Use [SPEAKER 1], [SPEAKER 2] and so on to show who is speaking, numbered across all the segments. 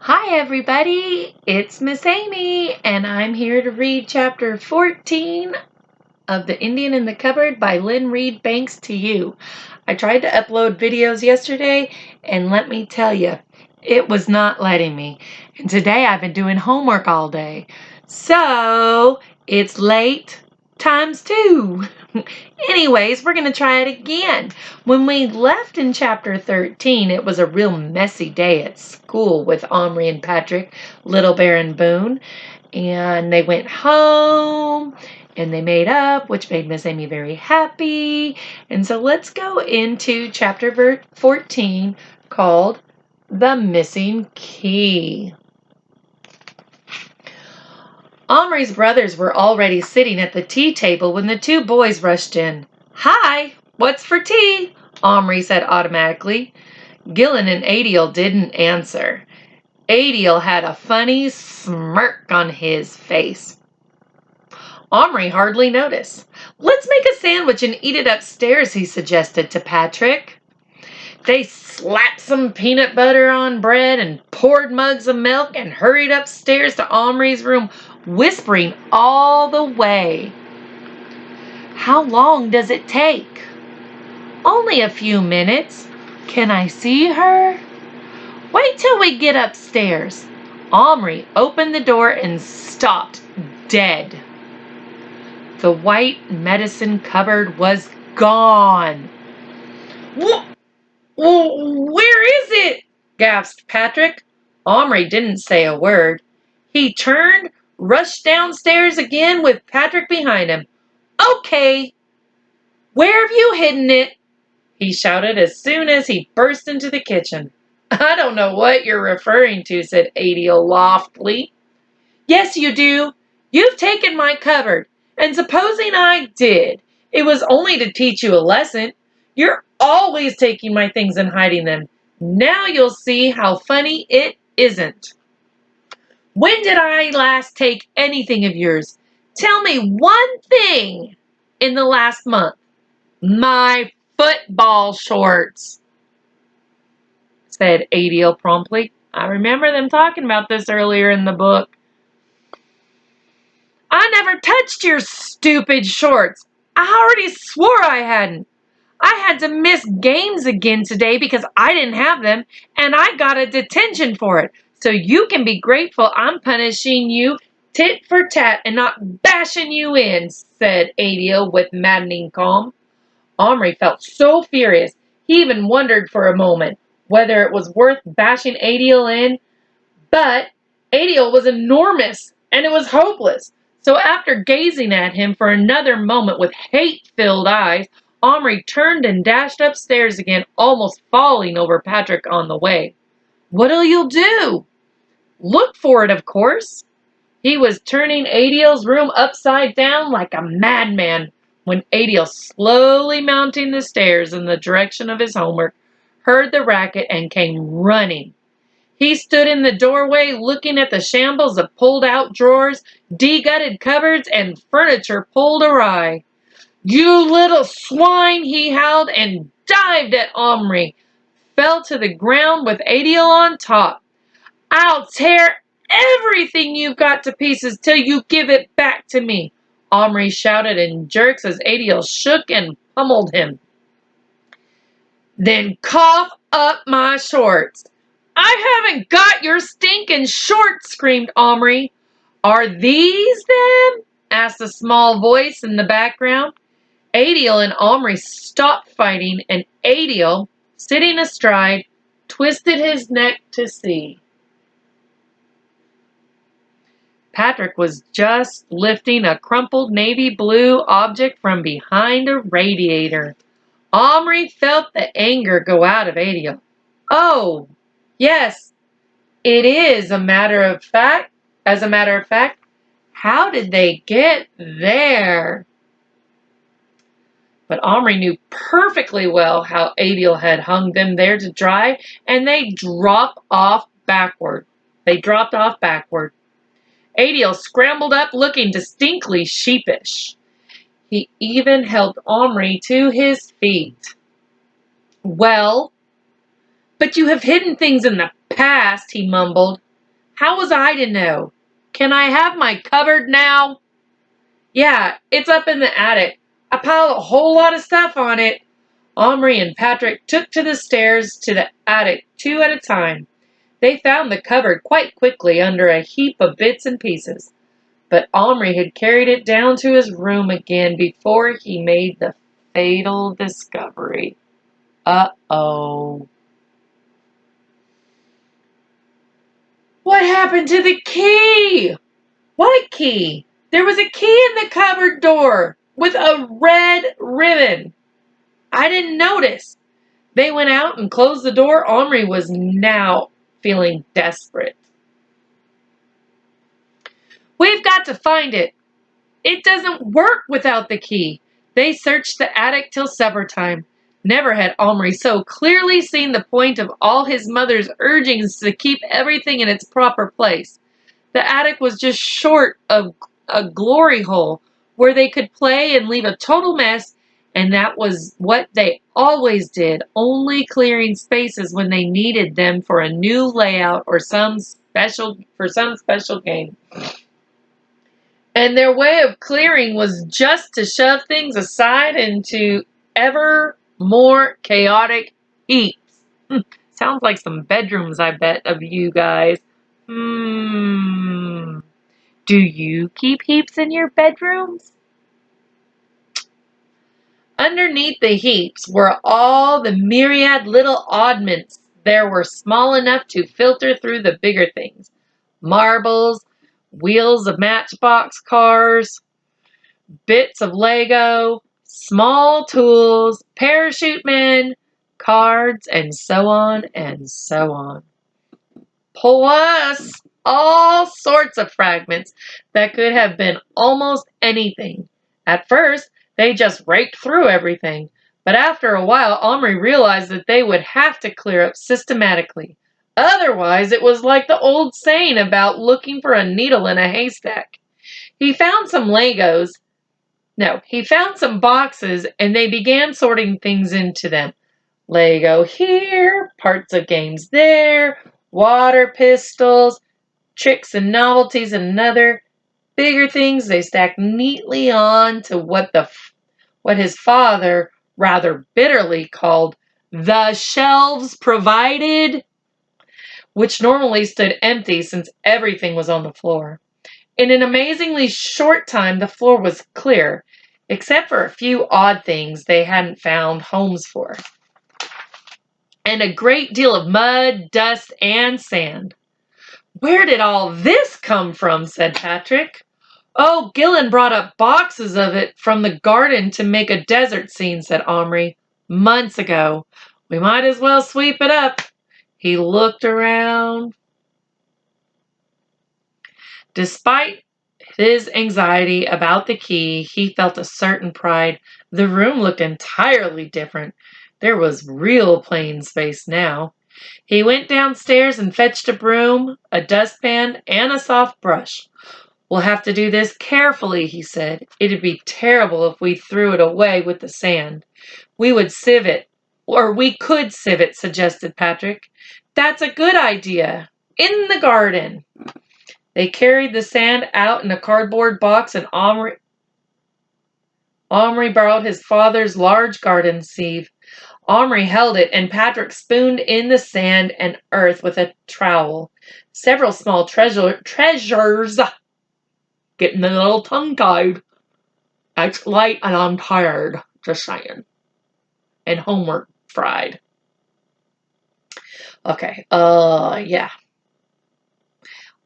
[SPEAKER 1] Hi everybody, it's Miss Amy and I'm here to read chapter 14 of The Indian in the Cupboard by Lynne Reid Banks to you. I tried to upload videos yesterday and let me tell you, it was not letting me. And today I've been doing homework all day. So it's late times two. Anyways, we're going to try it again. When we left in chapter 13, it was a real messy day at school with Omri and Patrick, Little Bear and Boone. And they went home and they made up, which made Miss Amy very happy. And so let's go into chapter 14 called The Missing Key. Omri's brothers were already sitting at the tea table when the two boys rushed in. "Hi, what's for tea?" Omri said automatically. Gillen and Adil didn't answer. Adil had a funny smirk on his face. Omri hardly noticed. "Let's make a sandwich and eat it upstairs," he suggested to Patrick. They slapped some peanut butter on bread and poured mugs of milk and hurried upstairs to Omri's room, whispering all the way. "How long does it take?" "Only a few minutes." "Can I see her?" "Wait till we get upstairs." Omri opened the door and stopped dead. The white medicine cupboard was gone. "Where is it?" gasped Patrick. Omri didn't say a word. He turned, rushed downstairs again with Patrick behind him. "Okay, where have you hidden it?" he shouted as soon as he burst into the kitchen. "I don't know what you're referring to," said Adil loftily. "Yes, you do. You've taken my cupboard. And supposing I did, it was only to teach you a lesson. You're always taking my things and hiding them. Now you'll see how funny it isn't." "When did I last take anything of yours? Tell me one thing in the last month." "My football shorts," said Adil promptly. I remember them talking about this earlier in the book. "I never touched your stupid shorts. I already swore I hadn't. I had to miss games again today because I didn't have them, and I got a detention for it. So you can be grateful I'm punishing you tit for tat and not bashing you in," said Adil with maddening calm. Omri felt so furious, he even wondered for a moment whether it was worth bashing Adil in. But Adil was enormous, and it was hopeless. So after gazing at him for another moment with hate-filled eyes, Omri turned and dashed upstairs again, almost falling over Patrick on the way. "What'll you do?" "Look for it, of course." He was turning Adil's room upside down like a madman when Adil, slowly mounting the stairs in the direction of his homework, heard the racket and came running. He stood in the doorway looking at the shambles of pulled-out drawers, de-gutted cupboards, and furniture pulled awry. "You little swine!" he howled and dived at Omri, fell to the ground with Adil on top. "I'll tear everything you've got to pieces till you give it back to me," Omri shouted in jerks as Adil shook and pummeled him. "Then cough up my shorts." "I haven't got your stinking shorts," screamed Omri. "Are these them?" asked a small voice in the background. Adil and Omri stopped fighting, and Adil, sitting astride, twisted his neck to see. Patrick was just lifting a crumpled navy blue object from behind a radiator. Omri felt the anger go out of Adil. "Oh, yes, it is as a matter of fact, how did they get there?" But Omri knew perfectly well how Adil had hung them there to dry, and they dropped off backward. Adil scrambled up looking distinctly sheepish. He even helped Omri to his feet. "Well, but you have hidden things in the past," he mumbled. How was I to know? Can I have my cupboard now? Yeah, it's up in the attic. I piled a whole lot of stuff on it. Omri and Patrick took to the stairs to the attic 2 at a time. They found the cupboard quite quickly under a heap of bits and pieces. But Omri had carried it down to his room again before he made the fatal discovery. Uh-oh. What happened to the key? What key? There was a key in the cupboard door with a red ribbon. I didn't notice. They went out and closed the door. Omri was now feeling desperate. We've got to find it. It doesn't work without the key. They searched the attic till supper time. Never had Omri so clearly seen the point of all his mother's urgings to keep everything in its proper place. The attic was just short of a glory hole where they could play and leave a total mess, and that was what they always did, only clearing spaces when they needed them for a new layout or some special game. And their way of clearing was just to shove things aside into ever more chaotic heaps. Sounds like some bedrooms, I bet, of you guys. Do you keep heaps in your bedrooms? Underneath the heaps were all the myriad little oddments there were small enough to filter through the bigger things. Marbles, wheels of matchbox cars, bits of Lego, small tools, parachute men, cards, and so on and so on. Plus all sorts of fragments that could have been almost anything. At first, they just raked through everything, but after a while, Omri realized that they would have to clear up systematically. Otherwise, it was like the old saying about looking for a needle in a haystack. He found some boxes, and they began sorting things into them. Lego here, parts of games there, water pistols, tricks and novelties in another. Bigger things they stacked neatly on to what his father rather bitterly called the shelves provided, which normally stood empty since everything was on the floor. In an amazingly short time, the floor was clear, except for a few odd things they hadn't found homes for, and a great deal of mud, dust, and sand. Where did all this come from? Said Patrick. Oh, Gillen brought up boxes of it from the garden to make a desert scene, said Omri. Months ago. We might as well sweep it up. He looked around. Despite his anxiety about the key, he felt a certain pride. The room looked entirely different. There was real plain space now. He went downstairs and fetched a broom, a dustpan, and a soft brush. We'll have to do this carefully, he said. It'd be terrible if we threw it away with the sand. We could sieve it, suggested Patrick. That's a good idea. In the garden. They carried the sand out in a cardboard box, and Omri borrowed his father's large garden sieve. Omri held it, and Patrick spooned in the sand and earth with a trowel. Several small treasures. Getting a little tongue-tied. It's late and I'm tired, just saying. And homework fried. Okay, yeah.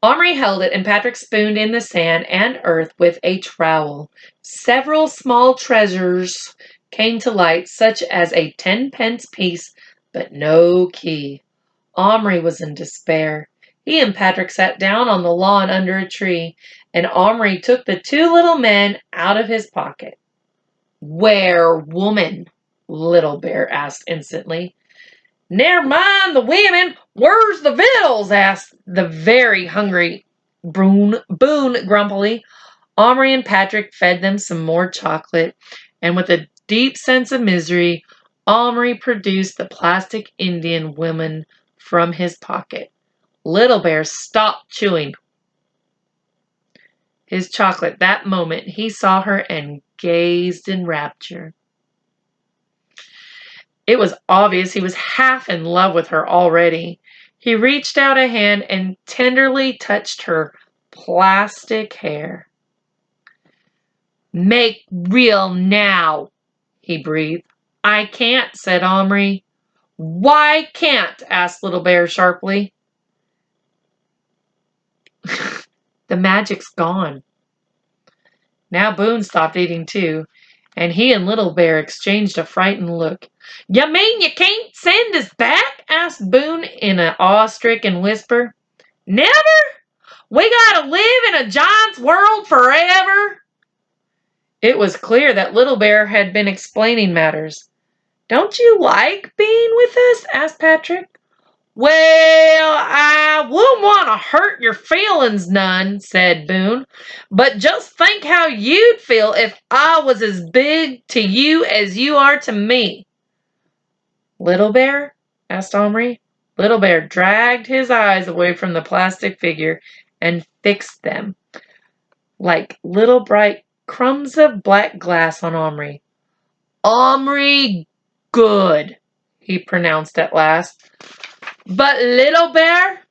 [SPEAKER 1] Omri held it, and Patrick spooned in the sand and earth with a trowel. Several small treasures came to light, such as a 10-pence piece, but no key. Omri was in despair. He and Patrick sat down on the lawn under a tree, and Omri took the 2 little men out of his pocket. Where, woman? Little Bear asked instantly. Never mind the women. Where's the victuals? Asked the very hungry Boone grumpily. Omri and Patrick fed them some more chocolate, and with a deep sense of misery, Omri produced the plastic Indian woman from his pocket. Little Bear stopped chewing his chocolate. That moment he saw her and gazed in rapture. It was obvious he was half in love with her already. He reached out a hand and tenderly touched her plastic hair. "Make real now," he breathed. "I can't," said Omri. "Why can't?" asked Little Bear sharply. "The magic's gone." Now Boone stopped eating too, and he and Little Bear exchanged a frightened look. "You mean you can't send us back?" asked Boone in an awe-stricken whisper. "Never? We gotta live in a giant's world forever?" It was clear that Little Bear had been explaining matters. "Don't you like being with us?" asked Patrick. "Well, I wouldn't want to hurt your feelings none," said Boone, "but just think how you'd feel if I was as big to you as you are to me." "Little Bear?" asked Omri. Little Bear dragged his eyes away from the plastic figure and fixed them like little bright crumbs of black glass on Omri. "Omri, good," he pronounced at last. "But Little Bear,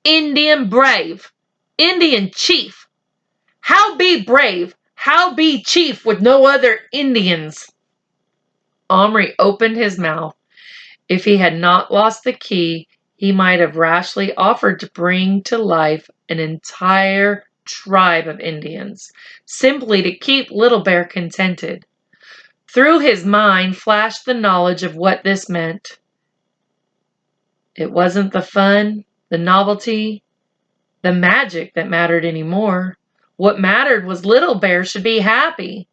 [SPEAKER 1] Indian brave, Indian chief. How be brave, how be chief with no other Indians?" Omri opened his mouth. If he had not lost the key, he might have rashly offered to bring to life an entire tribe of Indians, simply to keep Little Bear contented. Through his mind flashed the knowledge of what this meant. It wasn't the fun, the novelty, the magic that mattered anymore. What mattered was Little Bear should be happy.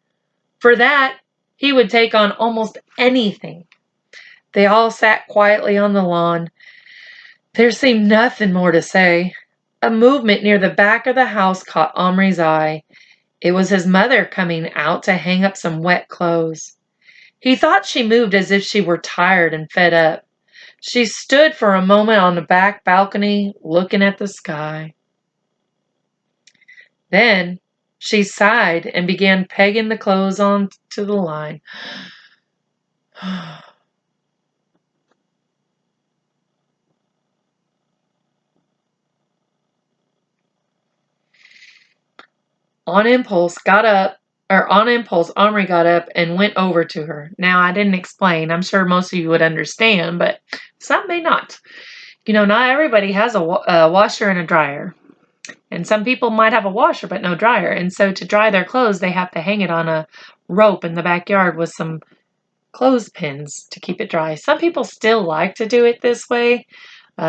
[SPEAKER 1] For that, he would take on almost anything. They all sat quietly on the lawn. There seemed nothing more to say. A movement near the back of the house caught Omri's eye. It was his mother coming out to hang up some wet clothes. He thought she moved as if she were tired and fed up. She stood for a moment on the back balcony, looking at the sky. Then she sighed and began pegging the clothes onto the line. On impulse, Omri got up and went over to her. Now, I didn't explain. I'm sure most of you would understand, but some may not. Not everybody has a washer and a dryer. And some people might have a washer but no dryer. And so to dry their clothes, they have to hang it on a rope in the backyard with some clothespins to keep it dry. Some people still like to do it this way.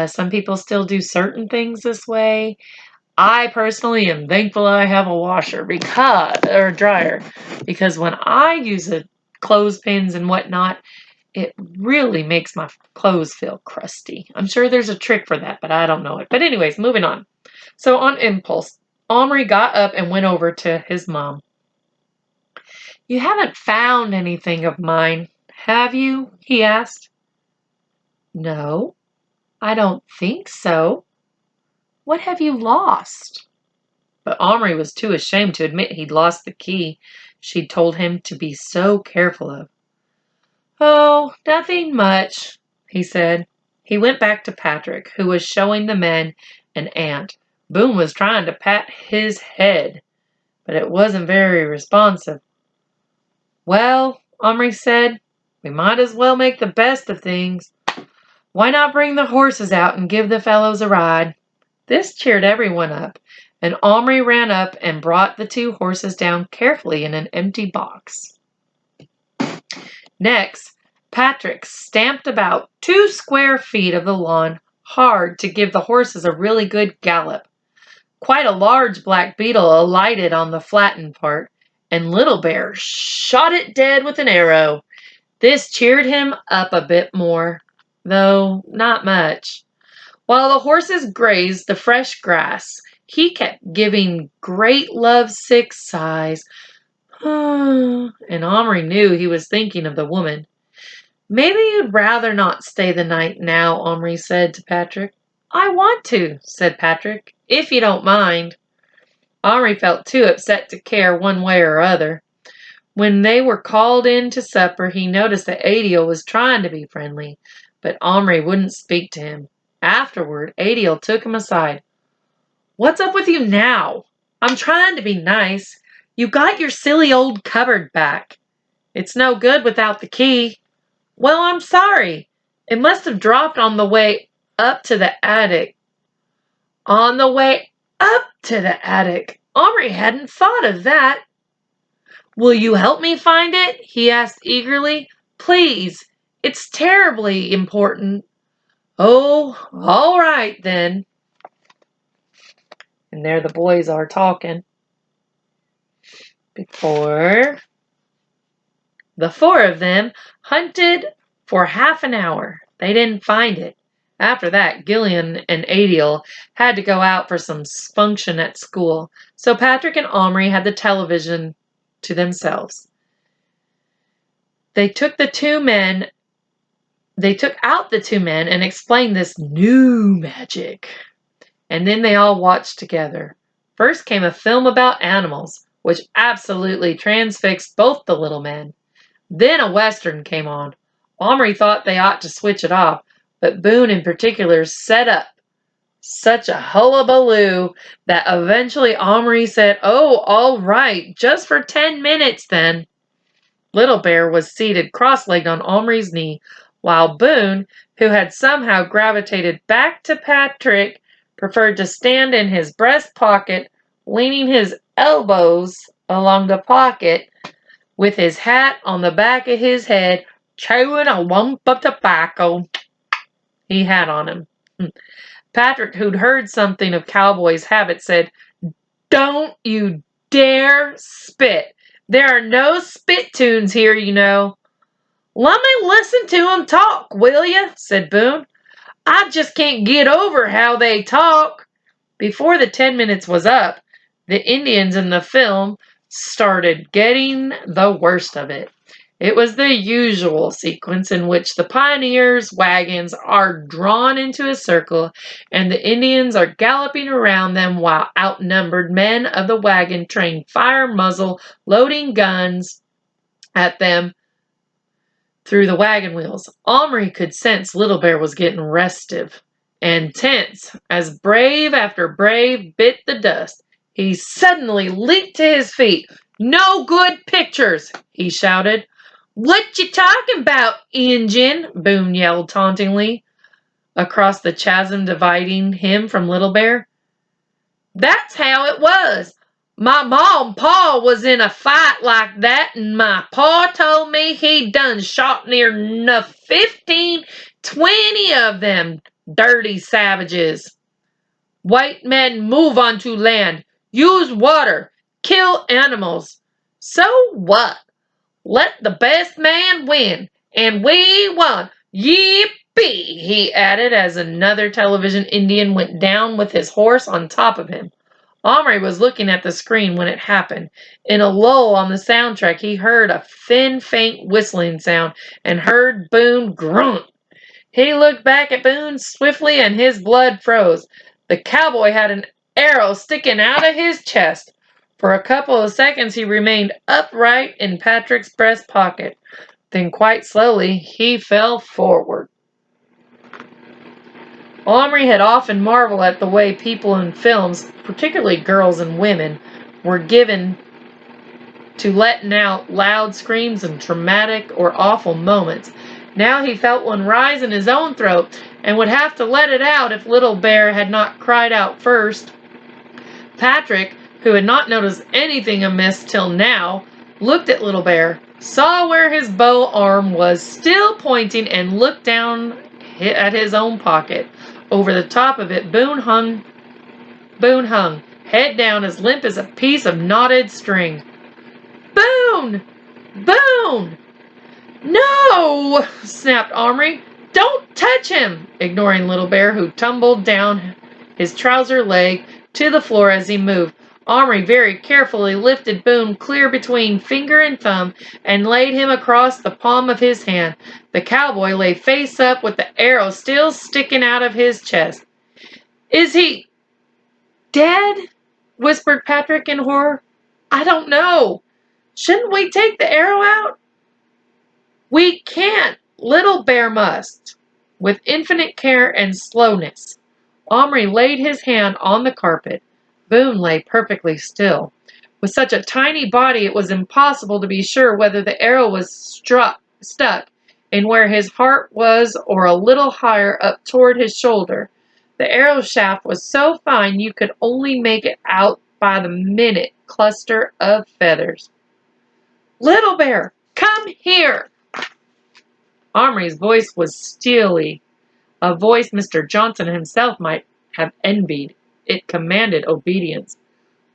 [SPEAKER 1] Some people still do certain things this way. I personally am thankful I have a washer or a dryer, because when I use the clothespins and whatnot, it really makes my clothes feel crusty. I'm sure there's a trick for that, but I don't know it. But anyways, moving on. So on impulse, Omri got up and went over to his mom. "You haven't found anything of mine, have you?" he asked. "No, I don't think so. What have you lost?" But Omri was too ashamed to admit he'd lost the key she'd told him to be so careful of. "Oh, nothing much," he said. He went back to Patrick, who was showing the men an ant. Boone was trying to pat his head, but it wasn't very responsive. "Well," Omri said, "we might as well make the best of things. Why not bring the horses out and give the fellows a ride?" This cheered everyone up, and Omri ran up and brought the 2 horses down carefully in an empty box. Next, Patrick stamped about 2 square feet of the lawn hard to give the horses a really good gallop. Quite a large black beetle alighted on the flattened part, and Little Bear shot it dead with an arrow. This cheered him up a bit more, though not much. While the horses grazed the fresh grass, he kept giving great lovesick sighs. And Omri knew he was thinking of the woman. "Maybe you'd rather not stay the night now," Omri said to Patrick. I want to, said Patrick, if you don't mind. Omri felt too upset to care one way or other. When they were called in to supper, he noticed that Adil was trying to be friendly, but Omri wouldn't speak to him. Afterward, Adil took him aside. What's up with you now? I'm trying to be nice. You got your silly old cupboard back. It's no good without the key. Well, I'm sorry. It must have dropped on the way up to the attic. On the way up to the attic. Omri hadn't thought of that. Will you help me find it? He asked eagerly. Please. It's terribly important. Oh, all right then. And there the boys are talking. Before the four of them hunted for half an hour. They didn't find it. After that, Gillian and Adil had to go out for some function at school, so Patrick and Omri had the television to themselves. They took out the two men and explained this new magic. And then they all watched together. First came a film about animals, which absolutely transfixed both the little men. Then a Western came on. Omri thought they ought to switch it off, but Boone in particular set up such a hullabaloo that eventually Omri said, "Oh, all right, just for 10 minutes then." Little Bear was seated cross-legged on Omri's knee, while Boone, who had somehow gravitated back to Patrick, preferred to stand in his breast pocket, leaning his elbows along the pocket, with his hat on the back of his head, chewing a lump of tobacco he had on him. Patrick, who'd heard something of Cowboy's habit, said, "Don't you dare spit. There are no spittoons here, you know." "Let me listen to 'em talk, will you?" said Boone. "I just can't get over how they talk." Before the 10 minutes was up, the Indians in the film started getting the worst of it. It was the usual sequence in which the pioneers' wagons are drawn into a circle and the Indians are galloping around them while outnumbered men of the wagon train fire muzzle loading guns at them through the wagon wheels. Omri could sense Little Bear was getting restive and tense as brave after brave bit the dust. He suddenly leaped to his feet. "No good pictures!" he shouted. "What you talking about, Injun?" Boone yelled tauntingly across the chasm dividing him from Little Bear. "That's how it was. My ma and pa was in a fight like that, and my pa told me he done shot near enough 15, 20 of them dirty savages. White men move onto land, use water, kill animals. So what? Let the best man win, and we won. Yippee!" he added as another television Indian went down with his horse on top of him. Omri was looking at the screen when it happened. In a lull on the soundtrack, he heard a thin, faint whistling sound and heard Boone grunt. He looked back at Boone swiftly and his blood froze. The cowboy had an arrow sticking out of his chest. For a couple of seconds he remained upright in Patrick's breast pocket. Then quite slowly he fell forward. Omri had often marveled at the way people in films, particularly girls and women, were given to letting out loud screams in dramatic or awful moments. Now he felt one rise in his own throat and would have to let it out if Little Bear had not cried out first. Patrick, who had not noticed anything amiss till now, looked at Little Bear, saw where his bow arm was still pointing, and looked down at his own pocket. Over the top of it, Boone hung, head down, as limp as a piece of knotted string. "Boone! Boone!" "No!" snapped Omri. "Don't touch him!" ignoring Little Bear, who tumbled down his trouser leg to the floor as he moved. Omri very carefully lifted Boone clear between finger and thumb and laid him across the palm of his hand. The cowboy lay face up with the arrow still sticking out of his chest. Is he dead? Whispered Patrick in horror. I don't know. Shouldn't we take the arrow out? We can't. Little Bear must. With infinite care and slowness, Omri laid his hand on the carpet. Boone lay perfectly still. With such a tiny body, it was impossible to be sure whether the arrow was stuck in where his heart was or a little higher up toward his shoulder. The arrow shaft was so fine you could only make it out by the minute cluster of feathers. Little Bear, come here! Omri's voice was steely, a voice Mr. Johnson himself might have envied. It commanded obedience.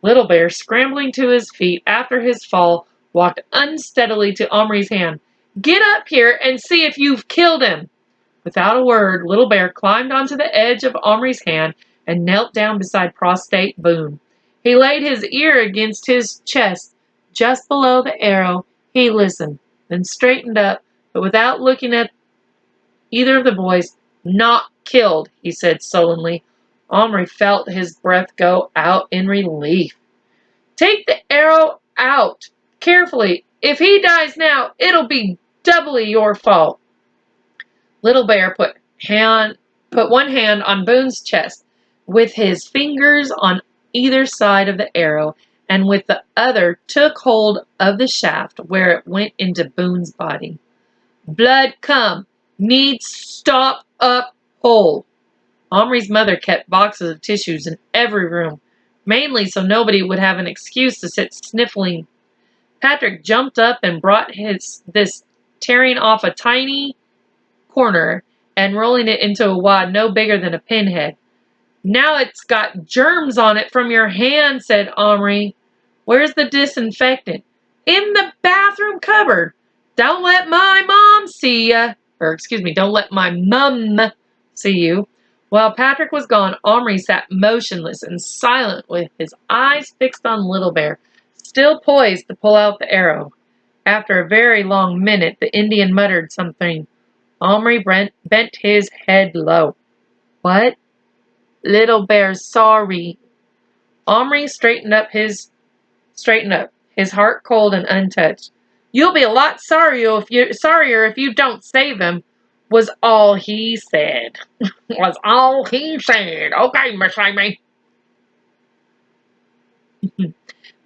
[SPEAKER 1] Little Bear, scrambling to his feet after his fall, walked unsteadily to Omri's hand. Get up here and see if you've killed him. Without a word, Little Bear climbed onto the edge of Omri's hand and knelt down beside prostrate Boone. He laid his ear against his chest, just below the arrow. He listened, then straightened up, but without looking at either of the boys. Not killed, he said sullenly. Omri felt his breath go out in relief. Take the arrow out, carefully. If he dies now, it'll be doubly your fault. Little Bear put one hand on Boone's chest, with his fingers on either side of the arrow, and with the other took hold of the shaft where it went into Boone's body. Blood come. Needs stop up hole. Omri's mother kept boxes of tissues in every room, mainly so nobody would have an excuse to sit sniffling. Patrick jumped up and brought this, tearing off a tiny corner and rolling it into a wad no bigger than a pinhead. Now it's got germs on it from your hand, said Omri. Where's the disinfectant? In the bathroom cupboard. Don't let my mom see ya. Don't let my mum see you. While Patrick was gone, Omri sat motionless and silent with his eyes fixed on Little Bear, still poised to pull out the arrow. After a very long minute, the Indian muttered something. Omri bent his head low. What? Little Bear's sorry. Omri straightened up, his heart cold and untouched. You'll be a lot sorrier if you don't save him, was all he said. Was all he said. Okay, Miss Amy.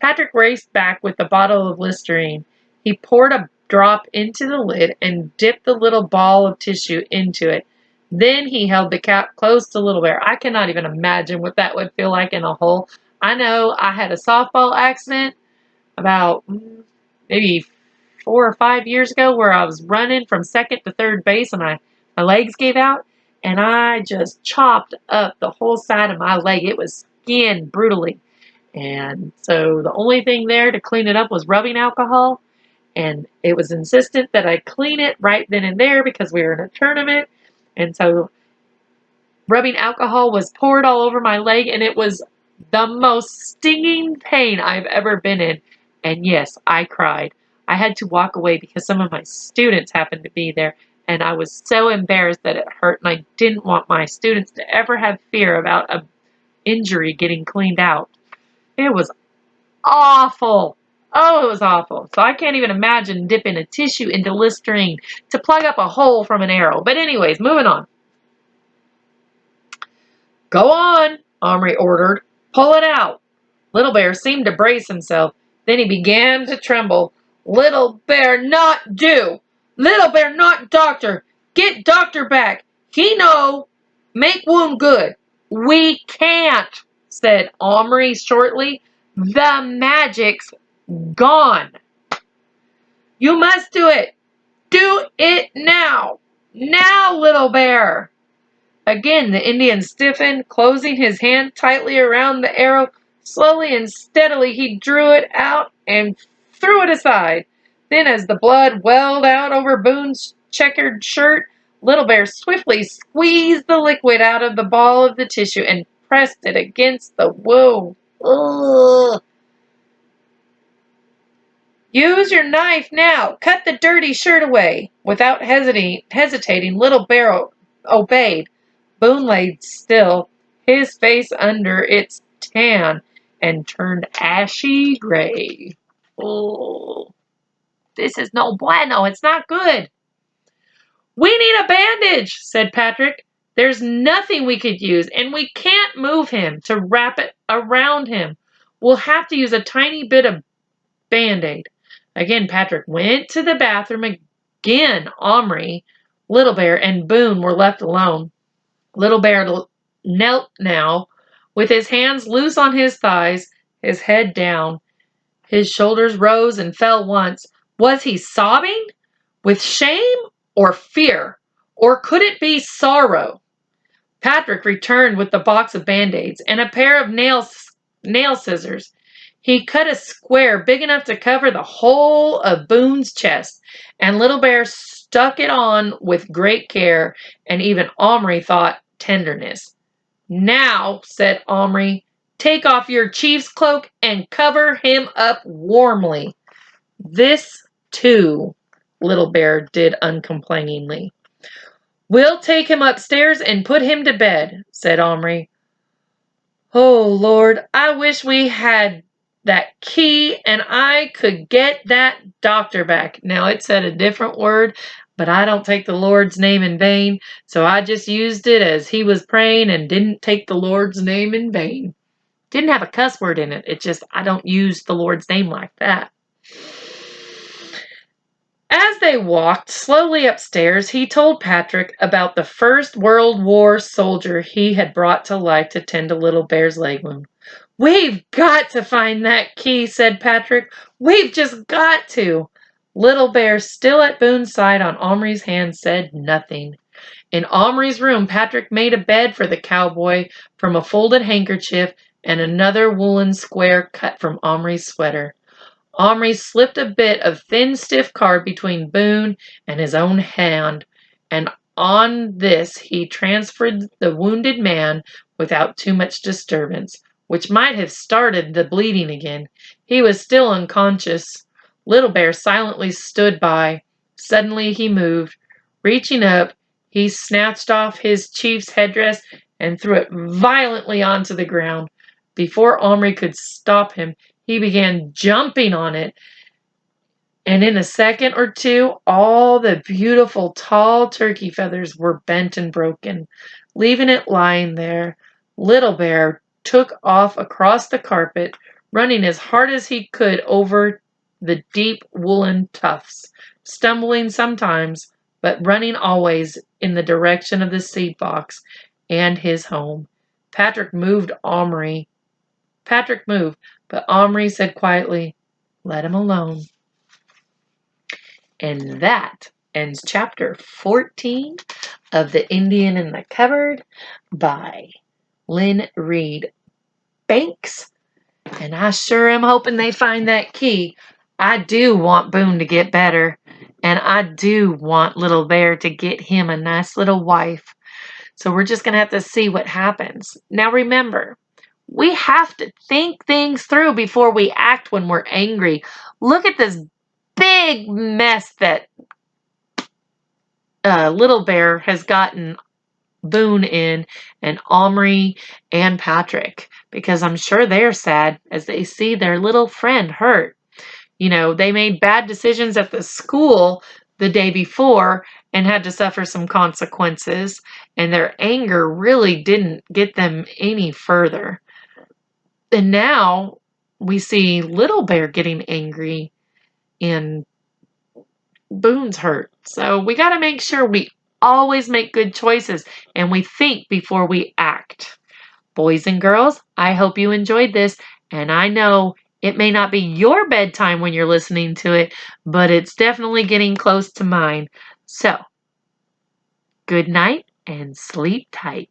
[SPEAKER 1] Patrick raced back with the bottle of Listerine. He poured a drop into the lid and dipped the little ball of tissue into it. Then he held the cap close to Little Bear. I cannot even imagine what that would feel like in a hole. I know I had a softball accident about maybe 4 or 5 years ago where I was running from second to third base and my legs gave out and I just chopped up the whole side of my leg. It was skinned brutally. And so the only thing there to clean it up was rubbing alcohol. And it was insistent that I clean it right then and there because we were in a tournament. And so rubbing alcohol was poured all over my leg and it was the most stinging pain I've ever been in. And yes, I cried. I had to walk away because some of my students happened to be there. And I was so embarrassed that it hurt. And I didn't want my students to ever have fear about an injury getting cleaned out. It was awful. Oh, it was awful. So I can't even imagine dipping a tissue into Listerine to plug up a hole from an arrow. But anyways, moving on. Go on, Omri ordered. Pull it out. Little Bear seemed to brace himself. Then he began to tremble. Little Bear not do. Little Bear not doctor. Get doctor back. He know. Make wound good. We can't, said Omri shortly. The magic's gone. You must do it. Do it now. Now, Little Bear. Again, the Indian stiffened, closing his hand tightly around the arrow. Slowly and steadily, he drew it out and threw it aside. Then, as the blood welled out over Boone's checkered shirt, Little Bear swiftly squeezed the liquid out of the ball of the tissue and pressed it against the wound. Ugh. Use your knife now. Cut the dirty shirt away. Without hesitating, Little Bear obeyed. Boone lay still, his face under its tan and turned ashy gray. Oh, this is no bueno. It's not good. We need a bandage, said Patrick. There's nothing we could use, and we can't move him to wrap it around him. We'll have to use a tiny bit of Band-Aid. Again, Patrick went to the bathroom. Again, Omri, Little Bear, and Boone were left alone. Little Bear knelt now, with his hands loose on his thighs, his head down. His shoulders rose and fell once. Was he sobbing? With shame or fear? Or could it be sorrow? Patrick returned with the box of Band-Aids and a pair of nail scissors. He cut a square big enough to cover the whole of Boone's chest, and Little Bear stuck it on with great care, and even Omri thought tenderness. Now, said Omri, take off your chief's cloak and cover him up warmly. This, too, Little Bear did uncomplainingly. We'll take him upstairs and put him to bed, said Omri. Oh, Lord, I wish we had that key and I could get that doctor back. Now, it said a different word, but I don't take the Lord's name in vain, so I just used it as he was praying and didn't take the Lord's name in vain. Didn't have a cuss word in it. It just, I don't use the Lord's name like that. As they walked slowly upstairs, he told Patrick about the First World War soldier he had brought to life to tend to Little Bear's leg wound. We've got to find that key, said Patrick. We've just got to. Little Bear, still at Boone's side on Omri's hand, said nothing. In Omri's room, Patrick made a bed for the cowboy from a folded handkerchief and another woolen square cut from Omri's sweater. Omri slipped a bit of thin, stiff card between Boone and his own hand, and on this he transferred the wounded man without too much disturbance, which might have started the bleeding again. He was still unconscious. Little Bear silently stood by. Suddenly he moved. Reaching up, he snatched off his chief's headdress and threw it violently onto the ground. Before Omri could stop him, he began jumping on it, and in a second or two, all the beautiful tall turkey feathers were bent and broken. Leaving it lying there, Little Bear took off across the carpet, running as hard as he could over the deep woolen tufts, stumbling sometimes, but running always in the direction of the seed box and his home. Patrick moved, but Omri said quietly, let him alone. And that ends chapter 14 of The Indian in the Cupboard by Lynne Reid. Thanks. And I sure am hoping they find that key. I do want Boone to get better. And I do want Little Bear to get him a nice little wife. So we're just going to have to see what happens. Now remember, we have to think things through before we act when we're angry. Look at this big mess that Little Bear has gotten Boone in, and Omri and Patrick, because I'm sure they're sad as they see their little friend hurt. You know, they made bad decisions at the school the day before and had to suffer some consequences, and their anger really didn't get them any further. And now we see Little Bear getting angry and Boone's hurt. So we got to make sure we always make good choices and we think before we act. Boys and girls, I hope you enjoyed this, and I know it may not be your bedtime when you're listening to it, but it's definitely getting close to mine. So, good night and sleep tight.